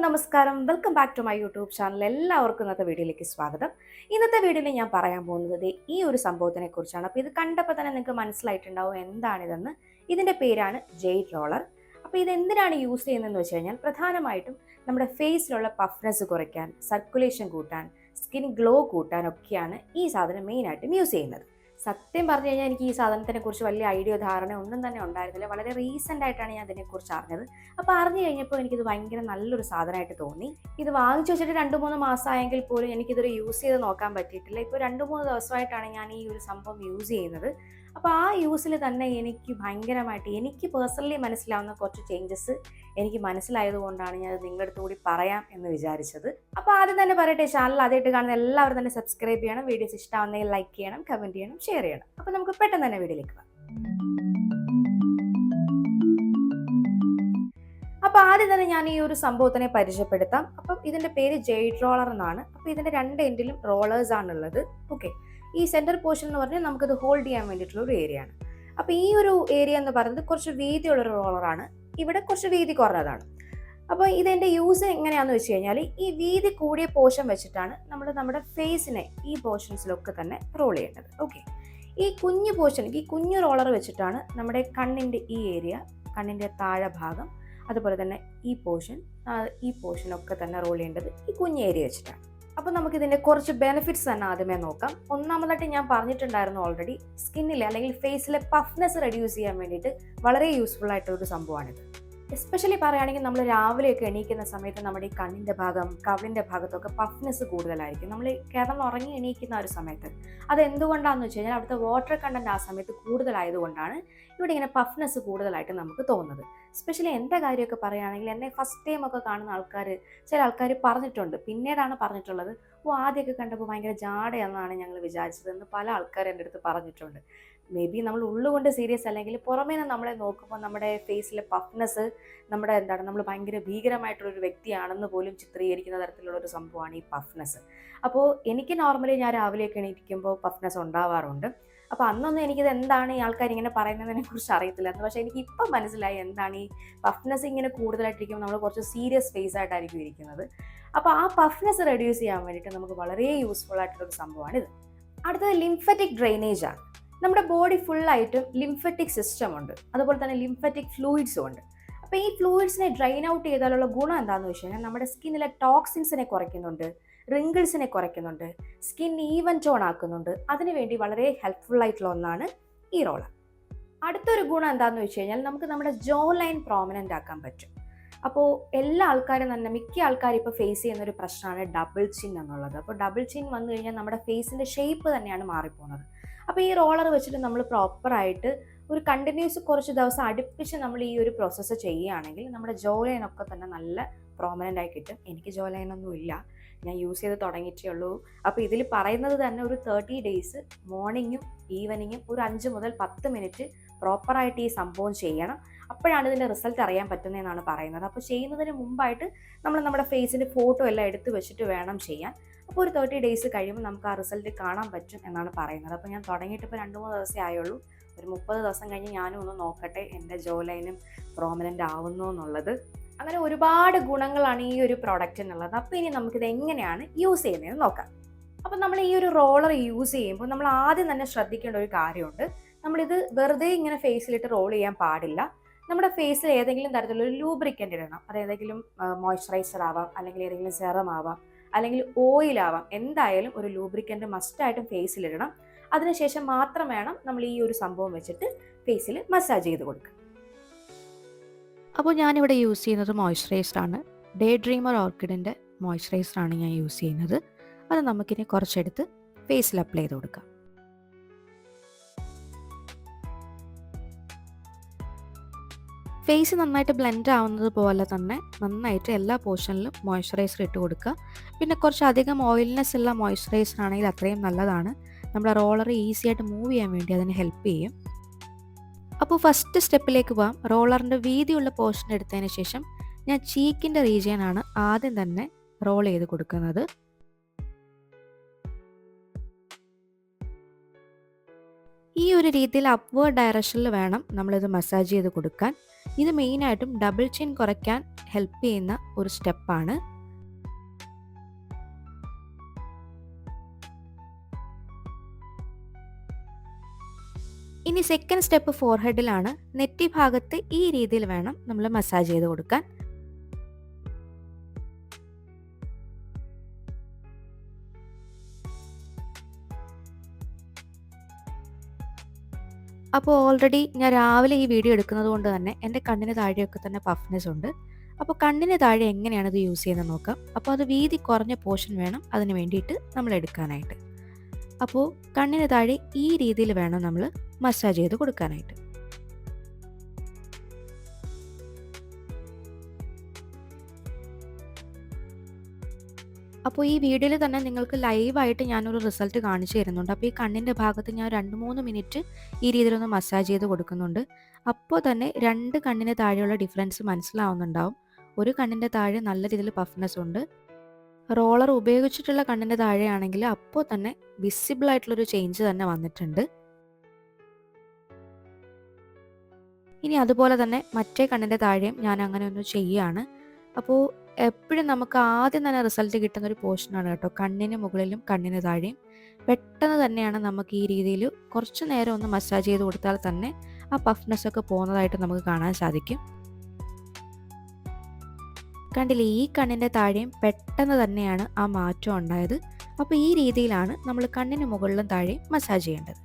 നമസ്കാരം. Welcome back to my YouTube channel. എല്ലാവർക്കും ഇന്നത്തെ വീഡിയോയിലേക്ക് സ്വാഗതം. ഇന്നത്തെ വീഡിയോയിൽ ഞാൻ പറയാൻ പോകുന്നത് ഈ ഒരു സംഭവത്തിനെ കുറിച്ചാണ്. അപ്പോൾ ഇത് കണ്ടപ്പോൾ തന്നെ നിങ്ങൾക്ക് മനസ്സിലായിട്ടുണ്ടാവും എന്താണിതെന്ന്. ഇതിൻ്റെ പേരാണ് ജെയ്ഡ് റോളർ. അപ്പോൾ ഇത് എന്തിനാണ് യൂസ് ചെയ്യുന്നതെന്ന് വെച്ച് കഴിഞ്ഞാൽ പ്രധാനമായിട്ടും നമ്മുടെ ഫേസിലുള്ള പഫ്നെസ് കുറയ്ക്കാൻ, സർക്കുലേഷൻ കൂട്ടാൻ, സ്കിൻ ഗ്ലോ കൂട്ടാനൊക്കെയാണ് ഈ സാധനം മെയിനായിട്ടും യൂസ് ചെയ്യുന്നത്. സത്യം പറഞ്ഞു കഴിഞ്ഞാൽ എനിക്ക് ഈ സാധനത്തിനെ കുറിച്ച് വലിയ ഐഡിയ ധാരണ ഒന്നും തന്നെ ഉണ്ടായിരുന്നില്ല. വളരെ റീസെൻ്റ് ആയിട്ടാണ് ഞാൻ ഇതിനെക്കുറിച്ച് അറിഞ്ഞത്. അപ്പോൾ അറിഞ്ഞു കഴിഞ്ഞപ്പോൾ എനിക്കിത് ഭയങ്കര നല്ലൊരു സാധനമായിട്ട് തോന്നി. ഇത് വാങ്ങിച്ചു വെച്ചിട്ട് 2-3 മാസമായെങ്കിൽ പോലും എനിക്കിതൊരു യൂസ് ചെയ്ത് നോക്കാൻ പറ്റിയിട്ടില്ല. ഇപ്പോൾ 2-3 ദിവസമായിട്ടാണ് ഞാൻ ഈ ഒരു സംഭവം യൂസ് ചെയ്യുന്നത്. അപ്പോൾ ആ യൂസിൽ തന്നെ എനിക്ക് പേഴ്സണലി മനസ്സിലാവുന്ന കുറച്ച് ചേഞ്ചസ് എനിക്ക് മനസ്സിലായതുകൊണ്ടാണ് ഞാൻ നിങ്ങളുടെ അടുത്ത് കൂടി പറയാം എന്ന് വിചാരിച്ചത്. അപ്പോൾ ആദ്യം തന്നെ പറയട്ടെ, ചാനൽ ആദ്യമായിട്ട് കാണുന്ന എല്ലാവരും തന്നെ സബ്സ്ക്രൈബ് ചെയ്യണം, വീഡിയോസ് ഇഷ്ടമാവുന്നെങ്കിൽ ലൈക്ക് ചെയ്യണം, കമൻറ്റ് ചെയ്യണം, ഷെയർ ചെയ്യണം. അപ്പോൾ നമുക്ക് പെട്ടെന്ന് തന്നെ വീഡിയോയിലേക്ക് പോകാം. അപ്പോൾ ആദ്യം തന്നെ ഞാൻ ഈ ഒരു സംഭവത്തിനെ പരിചയപ്പെടുത്താം. അപ്പം ഇതിൻ്റെ പേര് ജെയ്ഡ് റോളർ എന്നാണ്. അപ്പോൾ ഇതിൻ്റെ 2 എൻഡിലും റോളേഴ്സ് ആണുള്ളത്. ഓക്കെ, ഈ സെൻറ്റർ പോർഷൻ എന്ന് പറഞ്ഞാൽ നമുക്കത് ഹോൾഡ് ചെയ്യാൻ വേണ്ടിയിട്ടുള്ള ഒരു ഏരിയ ആണ്. അപ്പോൾ ഈ ഒരു ഏരിയ എന്ന് പറയുന്നത് കുറച്ച് വീതിയുള്ളൊരു റോളറാണ്. ഇവിടെ കുറച്ച് വീതി കുറഞ്ഞതാണ്. അപ്പോൾ ഇതിൻ്റെ യൂസ് എങ്ങനെയാണെന്ന് വെച്ച് കഴിഞ്ഞാൽ ഈ വീതി കൂടിയ പോർഷൻ വെച്ചിട്ടാണ് നമ്മൾ നമ്മുടെ ഫേസിനെ ഈ പോർഷൻസിലൊക്കെ തന്നെ റോൾ ചെയ്യേണ്ടത്. ഓക്കെ, ഈ കുഞ്ഞു റോളർ വെച്ചിട്ടാണ് നമ്മുടെ കണ്ണിൻ്റെ ഈ ഏരിയ, കണ്ണിൻ്റെ താഴെ ഭാഗം, അതുപോലെ തന്നെ ഈ പോർഷനൊക്കെ തന്നെ റോൾ ചെയ്യേണ്ടത് ഈ കുഞ്ഞ് ഏരിയ വെച്ചിട്ടാണ്. അപ്പോൾ നമുക്കിതിൻ്റെ കുറച്ച് ബെനിഫിറ്റ്സ് തന്നെ ആദ്യമേ നോക്കാം. ഒന്നാമതായിട്ട് ഞാൻ പറഞ്ഞിട്ടുണ്ടായിരുന്നു ഓൾറെഡി, സ്കിന്നിലെ അല്ലെങ്കിൽ ഫേസിലെ പഫ്നെസ് റെഡ്യൂസ് ചെയ്യാൻ വേണ്ടിയിട്ട് വളരെ യൂസ്ഫുൾ ആയിട്ടൊരു സംഭവമാണിത്. എസ്പെഷ്യലി പറയുകയാണെങ്കിൽ നമ്മൾ രാവിലെയൊക്കെ എണീക്കുന്ന സമയത്ത് നമ്മുടെ ഈ കണ്ണിൻ്റെ ഭാഗം, കവിളിൻ്റെ ഭാഗത്തൊക്കെ പഫ്നെസ് കൂടുതലായിരിക്കും. നമ്മൾ കിടന്നുറങ്ങി എണീക്കുന്ന ഒരു സമയത്ത് അത് എന്തുകൊണ്ടാണെന്ന് വെച്ച് കഴിഞ്ഞാൽ അവിടുത്തെ വാട്ടർ കണ്ടൻറ്റ് ആ സമയത്ത് കൂടുതലായതുകൊണ്ടാണ് ഇവിടെ ഇങ്ങനെ പഫ്നെസ് കൂടുതലായിട്ട് നമുക്ക് തോന്നുന്നത്. എസ്പെഷ്യലി എൻ്റെ കാര്യമൊക്കെ പറയുകയാണെങ്കിൽ എന്നെ ഫസ്റ്റ് ടൈം ഒക്കെ കാണുന്ന ചില ആൾക്കാർ പറഞ്ഞിട്ടുണ്ട്, പിന്നീടാണ് പറഞ്ഞിട്ടുള്ളത്, ആദ്യമൊക്കെ കണ്ടപ്പോൾ ഭയങ്കര ജാടയാണെന്നാണ് ഞങ്ങൾ വിചാരിച്ചതെന്ന് പല ആൾക്കാർ എൻ്റെ അടുത്ത് പറഞ്ഞിട്ടുണ്ട്. മേ ബി നമ്മൾ ഉള്ളുകൊണ്ട് സീരിയസ് അല്ലെങ്കിൽ പുറമേ നിന്ന് നമ്മളെ നോക്കുമ്പോൾ നമ്മുടെ ഫേസിലെ പഫ്നെസ് നമ്മൾ ഭയങ്കര ഭീകരമായിട്ടുള്ളൊരു വ്യക്തിയാണെന്ന് പോലും ചിത്രീകരിക്കുന്ന തരത്തിലുള്ളൊരു സംഭവമാണ് ഈ പഫ്നെസ്. അപ്പോൾ എനിക്ക് നോർമലി ഞാൻ രാവിലെയൊക്കെ എണീറ്റിരിക്കുമ്പോൾ പഫ്നെസ് ഉണ്ടാവാറുണ്ട്. അപ്പോൾ അന്നൊന്നും എനിക്കിത് എന്താണ് ഈ ആൾക്കാർ ഇങ്ങനെ പറയുന്നതിനെ കുറിച്ച് അറിയത്തില്ലായിരുന്നു. പക്ഷേ എനിക്ക് ഇപ്പം മനസ്സിലായി എന്താണ് ഈ പഫ്നെസ് ഇങ്ങനെ കൂടുതലായിട്ടിരിക്കുമ്പോൾ നമ്മൾ കുറച്ച് സീരിയസ് ഫേസ് ആയിട്ടായിരിക്കും ഇരിക്കുന്നത്. അപ്പോൾ ആ പഫ്നെസ് റെഡ്യൂസ് ചെയ്യാൻ വേണ്ടിയിട്ട് നമുക്ക് വളരെ യൂസ്ഫുൾ ആയിട്ടുള്ളൊരു സംഭവമാണിത്. അടുത്തത് ലിംഫറ്റിക് ഡ്രെയിനേജ് ആണ്. നമ്മുടെ ബോഡി ഫുള്ളായിട്ടും ലിംഫറ്റിക് സിസ്റ്റം ഉണ്ട്, അതുപോലെ തന്നെ ലിംഫറ്റിക് ഫ്ലൂയിഡ്സും ഉണ്ട്. അപ്പോൾ ഈ ഫ്ലൂയിഡ്സിനെ ഡ്രെയിൻ ഔട്ട് ചെയ്താലുള്ള ഗുണം എന്താണെന്ന് വെച്ച് കഴിഞ്ഞാൽ നമ്മുടെ സ്കിന്നിലെ ടോക്സിൻസിനെ കുറയ്ക്കുന്നുണ്ട്, റിങ്കിൾസിനെ കുറയ്ക്കുന്നുണ്ട്, സ്കിൻ ഈവൻ ടോൺ ആക്കുന്നുണ്ട്. അതിനുവേണ്ടി വളരെ ഹെൽപ്ഫുൾ ആയിട്ടുള്ള ഒന്നാണ് ഈ റോളർ. അടുത്തൊരു ഗുണം എന്താണെന്ന് വെച്ച് കഴിഞ്ഞാൽ നമുക്ക് നമ്മുടെ ജോ ലൈൻ പ്രോമിനൻ്റ് ആക്കാൻ പറ്റും. അപ്പോൾ മിക്ക ആൾക്കാരും ഇപ്പോൾ ഫേസ് ചെയ്യുന്ന ഒരു പ്രശ്നമാണ് ഡബിൾ ചിൻ എന്നുള്ളത്. അപ്പോൾ ഡബിൾ ചിൻ വന്നു കഴിഞ്ഞാൽ നമ്മുടെ ഫേസിൻ്റെ ഷേപ്പ് തന്നെയാണ് മാറിപ്പോകുന്നത്. അപ്പോൾ ഈ റോളർ വെച്ചിട്ട് നമ്മൾ പ്രോപ്പറായിട്ട് ഒരു കണ്ടിന്യൂസ് കുറച്ച് ദിവസം അടുപ്പിച്ച് നമ്മൾ ഈ ഒരു പ്രോസസ്സ് ചെയ്യുകയാണെങ്കിൽ നമ്മുടെ ജോ ലൈനൊക്കെ തന്നെ നല്ല പ്രോമിനൻ്റ് ആയി കിട്ടും. എനിക്ക് ജോ ലൈനൊന്നും ഇല്ല, ഞാൻ യൂസ് ചെയ്ത് തുടങ്ങിയിട്ടേ ഉള്ളൂ. അപ്പോൾ ഇതിൽ പറയുന്നത് തന്നെ ഒരു 30 ഡേയ്സ് മോർണിംഗും ഈവനിങ്ങും ഒരു 5 മുതൽ 10 മിനിറ്റ് പ്രോപ്പറായിട്ട് ഈ സംഭവം ചെയ്യണം. അപ്പോഴാണ് ഇതിൻ്റെ റിസൾട്ട് അറിയാൻ പറ്റുന്നതെന്നാണ് പറയുന്നത്. അപ്പോൾ ചെയ്യുന്നതിന് മുമ്പായിട്ട് നമ്മൾ നമ്മുടെ ഫേസിൻ്റെ ഫോട്ടോ എല്ലാം എടുത്ത് വെച്ചിട്ട് വേണം ചെയ്യാൻ. അപ്പോൾ ഒരു 30 ഡേയ്സ് കഴിയുമ്പോൾ നമുക്ക് ആ റിസൾട്ട് കാണാൻ പറ്റും എന്നാണ് പറയുന്നത്. അപ്പോൾ ഞാൻ തുടങ്ങിയിട്ട് ഇപ്പോൾ 2-3 ദിവസമേ ആയുള്ളൂ. ഒരു 30 ദിവസം കഴിഞ്ഞ് ഞാനും ഒന്ന് നോക്കട്ടെ എൻ്റെ ജോ ലൈനും പ്രോമിനൻ്റ് ആവുന്നു എന്നുള്ളത്. അങ്ങനെ ഒരുപാട് ഗുണങ്ങളാണ് ഈ ഒരു പ്രോഡക്റ്റിനുള്ളത്. അപ്പോൾ ഇനി നമുക്കിത് എങ്ങനെയാണ് യൂസ് ചെയ്യുന്നതെന്ന് നോക്കാം. അപ്പോൾ നമ്മൾ ഈ ഒരു റോളർ യൂസ് ചെയ്യുമ്പോൾ നമ്മൾ ആദ്യം തന്നെ ശ്രദ്ധിക്കേണ്ട ഒരു കാര്യമുണ്ട്. നമ്മളിത് വെറുതെ ഇങ്ങനെ ഫേസിലിട്ട് റോൾ ചെയ്യാൻ പാടില്ല. നമ്മുടെ ഫേസിൽ ഏതെങ്കിലും തരത്തിലുള്ള ലൂബ്രിക്കൻ്റ് ഇടണം. അത് ഏതെങ്കിലും മോയ്സ്ചറൈസർ ആവാം, അല്ലെങ്കിൽ ഏതെങ്കിലും സെറം ആവാം, അല്ലെങ്കിൽ ഓയിൽ ആവാം. എന്തായാലും ഒരു ലൂബ്രിക്കൻ്റ് മസ്റ്റായിട്ടും ഫേസിലിടണം. അതിനുശേഷം മാത്രം വേണം നമ്മൾ ഈ ഒരു സംഭവം വെച്ചിട്ട് ഫേസിൽ മസാജ് ചെയ്ത് കൊടുക്കുക. അപ്പോൾ ഞാനിവിടെ യൂസ് ചെയ്യുന്നത് മോയ്സ്ചറൈസറാണ്. ഡേ ഡ്രീമർ ഓർക്കിഡിൻ്റെ മോയ്സ്ചറൈസറാണ് ഞാൻ യൂസ് ചെയ്യുന്നത്. അത് നമുക്കിനി കുറച്ചെടുത്ത് ഫേസിൽ അപ്ലൈ ചെയ്ത് കൊടുക്കാം. ഫേസ് നന്നായിട്ട് ബ്ലെൻഡ് ആവുന്നത് പോലെ തന്നെ നന്നായിട്ട് എല്ലാ പോർഷനിലും മോയ്സ്ചറൈസർ ഇട്ട് കൊടുക്കുക. പിന്നെ കുറച്ചധികം ഓയിൽനെസ് ഉള്ള മോയ്സ്ചറൈസർ ആണെങ്കിൽ അത്രയും നല്ലതാണ്. നമ്മുടെ റോളർ ഈസി ആയിട്ട് മൂവ് ചെയ്യാൻ വേണ്ടി അതിന് ഹെൽപ്പ് ചെയ്യും. അപ്പോൾ ഫസ്റ്റ് സ്റ്റെപ്പിലേക്ക് പോകാം. റോളറിൻ്റെ വീതിയുള്ള പോർഷൻ എടുത്തതിന് ശേഷം ഞാൻ ചീക്കിൻ്റെ റീജിയനാണ് ആദ്യം തന്നെ റോൾ ചെയ്ത് കൊടുക്കുന്നത്. ഈ ഒരു രീതിയിൽ അപ്വേർഡ് ഡയറക്ഷനിൽ വേണം നമ്മളിത് മസാജ് ചെയ്ത് കൊടുക്കാൻ. ഇത് മെയിനായിട്ടും ഡബിൾ ചിൻ കുറയ്ക്കാൻ ഹെൽപ്പ് ചെയ്യുന്ന ഒരു സ്റ്റെപ്പാണ്. ഇനി സെക്കൻഡ് സ്റ്റെപ്പ് ഫോർഹെഡിലാണ്. നെറ്റി ഭാഗത്ത് ഈ രീതിയിൽ വേണം നമ്മൾ മസാജ് ചെയ്ത് കൊടുക്കാൻ. അപ്പോൾ ഓൾറെഡി ഞാൻ രാവിലെ ഈ വീഡിയോ എടുക്കുന്നത് കൊണ്ട് തന്നെ എൻ്റെ കണ്ണിന് താഴെയൊക്കെ തന്നെ പഫ്നെസ് ഉണ്ട്. അപ്പോൾ കണ്ണിന് താഴെ എങ്ങനെയാണ് ഇത് യൂസ് ചെയ്യുന്നത് നോക്കാം. അപ്പോൾ അത് വീതി കുറഞ്ഞ പോർഷൻ വേണം അതിന് വേണ്ടിയിട്ട് നമ്മൾ എടുക്കാനായിട്ട്. അപ്പോൾ കണ്ണിന് താഴെ ഈ രീതിയിൽ വേണം നമ്മൾ മസാജ് ചെയ്ത് കൊടുക്കാനായിട്ട്. അപ്പോൾ ഈ വീഡിയോയിൽ തന്നെ നിങ്ങൾക്ക് ലൈവായിട്ട് ഞാനൊരു റിസൾട്ട് കാണിച്ചു തരുന്നുണ്ട്. അപ്പോൾ ഈ കണ്ണിൻ്റെ ഭാഗത്ത് ഞാൻ 2-3 മിനിറ്റ് ഈ രീതിയിലൊന്ന് മസാജ് ചെയ്ത് കൊടുക്കുന്നുണ്ട്. അപ്പോൾ തന്നെ 2 കണ്ണിന് താഴെയുള്ള ഡിഫറൻസ് മനസ്സിലാവുന്നുണ്ടാവും. ഒരു കണ്ണിൻ്റെ താഴെ നല്ല രീതിയിൽ പഫ്നെസ് ഉണ്ട്. റോളർ ഉപയോഗിച്ചിട്ടുള്ള കണ്ണിൻ്റെ താഴെയാണെങ്കിൽ അപ്പോൾ തന്നെ വിസിബിൾ ആയിട്ടുള്ളൊരു ചേഞ്ച് തന്നെ വന്നിട്ടുണ്ട്. ഇനി അതുപോലെ തന്നെ മറ്റേ കണ്ണിൻ്റെ താഴെയും ഞാൻ അങ്ങനെ ഒന്ന് ചെയ്യുകയാണ്. അപ്പോൾ എപ്പോഴും നമുക്ക് ആദ്യം തന്നെ റിസൾട്ട് കിട്ടുന്ന ഒരു പോർഷനാണ് കേട്ടോ, കണ്ണിന് മുകളിലും കണ്ണിന് താഴെയും. പെട്ടെന്ന് തന്നെയാണ് നമുക്ക് ഈ രീതിയിൽ കുറച്ച് നേരം ഒന്ന് മസാജ് ചെയ്ത് കൊടുത്താൽ തന്നെ ആ പഫ്നെസ് ഒക്കെ പോകുന്നതായിട്ട് നമുക്ക് കാണാൻ സാധിക്കും. കണ്ടില്ലേ, ഈ കണ്ണിൻ്റെ താഴെയും പെട്ടെന്ന് തന്നെയാണ് ആ മാറ്റം ഉണ്ടായത്. അപ്പോൾ ഈ രീതിയിലാണ് നമ്മൾ കണ്ണിന് മുകളിലും താഴെയും മസാജ് ചെയ്യേണ്ടത്.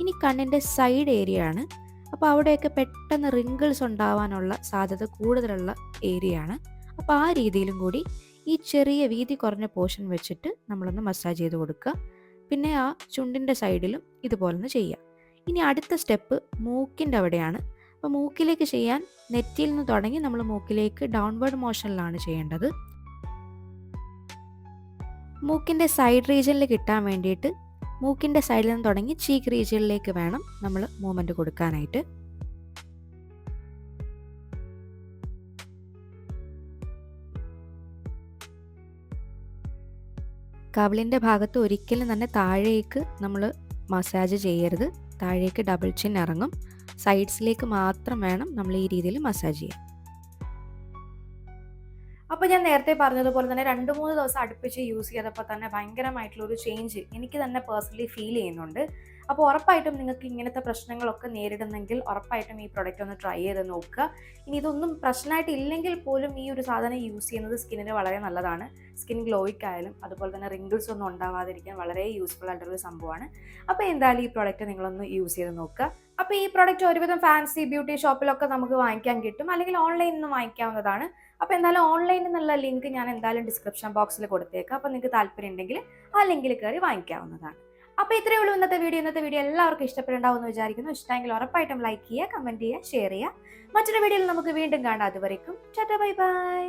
ഇനി കണ്ണിൻ്റെ സൈഡ് ഏരിയ ആണ്. അപ്പോൾ അവിടെയൊക്കെ പെട്ടെന്ന് റിങ്കിൾസ് ഉണ്ടാവാനുള്ള സാധ്യത കൂടുതലുള്ള ഏരിയ ആണ്. അപ്പോൾ ആ രീതിയിലും കൂടി ഈ ചെറിയ വീതി കുറഞ്ഞ പോർഷൻ വെച്ചിട്ട് നമ്മളൊന്ന് മസാജ് ചെയ്ത് കൊടുക്കുക. പിന്നെ ആ ചുണ്ടിൻ്റെ സൈഡിലും ഇതുപോലെ ഒന്ന് ചെയ്യുക. ഇനി അടുത്ത സ്റ്റെപ്പ് മൂക്കിൻ്റെ അവിടെയാണ്. അപ്പോൾ മൂക്കിലേക്ക് ചെയ്യാൻ നെറ്റിയിൽ നിന്ന് തുടങ്ങി നമ്മൾ മൂക്കിലേക്ക് ഡൗൺവേർഡ് മോഷനിലാണ് ചെയ്യേണ്ടത്. മൂക്കിൻ്റെ സൈഡ് റീജിയനിൽ കിട്ടാൻ വേണ്ടിയിട്ട് മൂക്കിൻ്റെ സൈഡിൽ നിന്ന് തുടങ്ങി ചീക്ക് റീജിയനിലേക്ക് വേണം നമ്മൾ മൂവ്മെൻറ്റ് കൊടുക്കാനായിട്ട്. കവിളിൻ്റെ ഭാഗത്ത് ഒരിക്കലും തന്നെ താഴേക്ക് നമ്മൾ മസാജ് ചെയ്യരുത്. താഴേക്ക് ഡബിൾ ചിൻ ഇറങ്ങും. സൈഡ്സിലേക്ക് മാത്രം വേണം നമ്മൾ ഈ രീതിയിൽ മസാജ് ചെയ്യാൻ. അപ്പോൾ ഞാൻ നേരത്തെ പറഞ്ഞതുപോലെ തന്നെ 2-3 ദിവസം അടുപ്പിച്ച് യൂസ് ചെയ്തപ്പോൾ തന്നെ ഭയങ്കരമായിട്ടുള്ളൊരു ചേഞ്ച് എനിക്ക് തന്നെ പേഴ്സണലി ഫീൽ ചെയ്യുന്നുണ്ട്. അപ്പോൾ ഉറപ്പായിട്ടും നിങ്ങൾക്ക് ഇങ്ങനത്തെ പ്രശ്നങ്ങളൊക്കെ നേരിടുന്നെങ്കിൽ ഉറപ്പായിട്ടും ഈ പ്രൊഡക്റ്റ് ഒന്ന് ട്രൈ ചെയ്ത് നോക്കുക. ഇനി ഇതൊന്നും പ്രശ്നമായിട്ട് ഇല്ലെങ്കിൽ പോലും ഈ ഒരു സാധനം യൂസ് ചെയ്യുന്നത് സ്കിന്നിന് വളരെ നല്ലതാണ്. സ്കിൻ ഗ്ലോയ്ക്കായാലും അതുപോലെ തന്നെ റിങ്കിൾസ് ഒന്നും ഉണ്ടാവാതിരിക്കാൻ വളരെ യൂസ്ഫുൾ ആയിട്ടുള്ളൊരു സംഭവമാണ്. അപ്പോൾ എന്തായാലും ഈ പ്രൊഡക്റ്റ് നിങ്ങളൊന്ന് യൂസ് ചെയ്ത് നോക്കുക. അപ്പോൾ ഈ പ്രൊഡക്റ്റ് ഒരുവിധം ഫാൻസി ബ്യൂട്ടി ഷോപ്പിലൊക്കെ നമുക്ക് വാങ്ങിക്കാൻ കിട്ടും, അല്ലെങ്കിൽ ഓൺലൈനിൽ നിന്ന് വാങ്ങിക്കാവുന്നതാണ്. അപ്പോൾ എന്തായാലും ഓൺലൈനിൽ നിന്നുള്ള ലിങ്ക് ഞാൻ എന്തായാലും ഡിസ്ക്രിപ്ഷൻ ബോക്സിൽ കൊടുത്തേക്കാം. അപ്പോൾ നിങ്ങൾക്ക് താല്പര്യം ഉണ്ടെങ്കിൽ ആ ലിങ്കിൽ കയറി വാങ്ങിക്കാവുന്നതാണ്. അപ്പോൾ ഇത്രയേ ഉള്ളൂ ഇന്നത്തെ വീഡിയോ എല്ലാവർക്കും ഇഷ്ടപ്പെട്ടുണ്ടാവുമെന്ന് വിചാരിക്കുന്നു. ഇഷ്ടമെങ്കിൽ ഉറപ്പായിട്ടും ലൈക്ക് ചെയ്യുക, കമൻറ്റ് ചെയ്യുക, ഷെയർ ചെയ്യുക. മറ്റൊരു വീഡിയോയിൽ നമുക്ക് വീണ്ടും കാണാം. അതുവരേക്കും ടാറ്റാ, ബൈ ബൈ.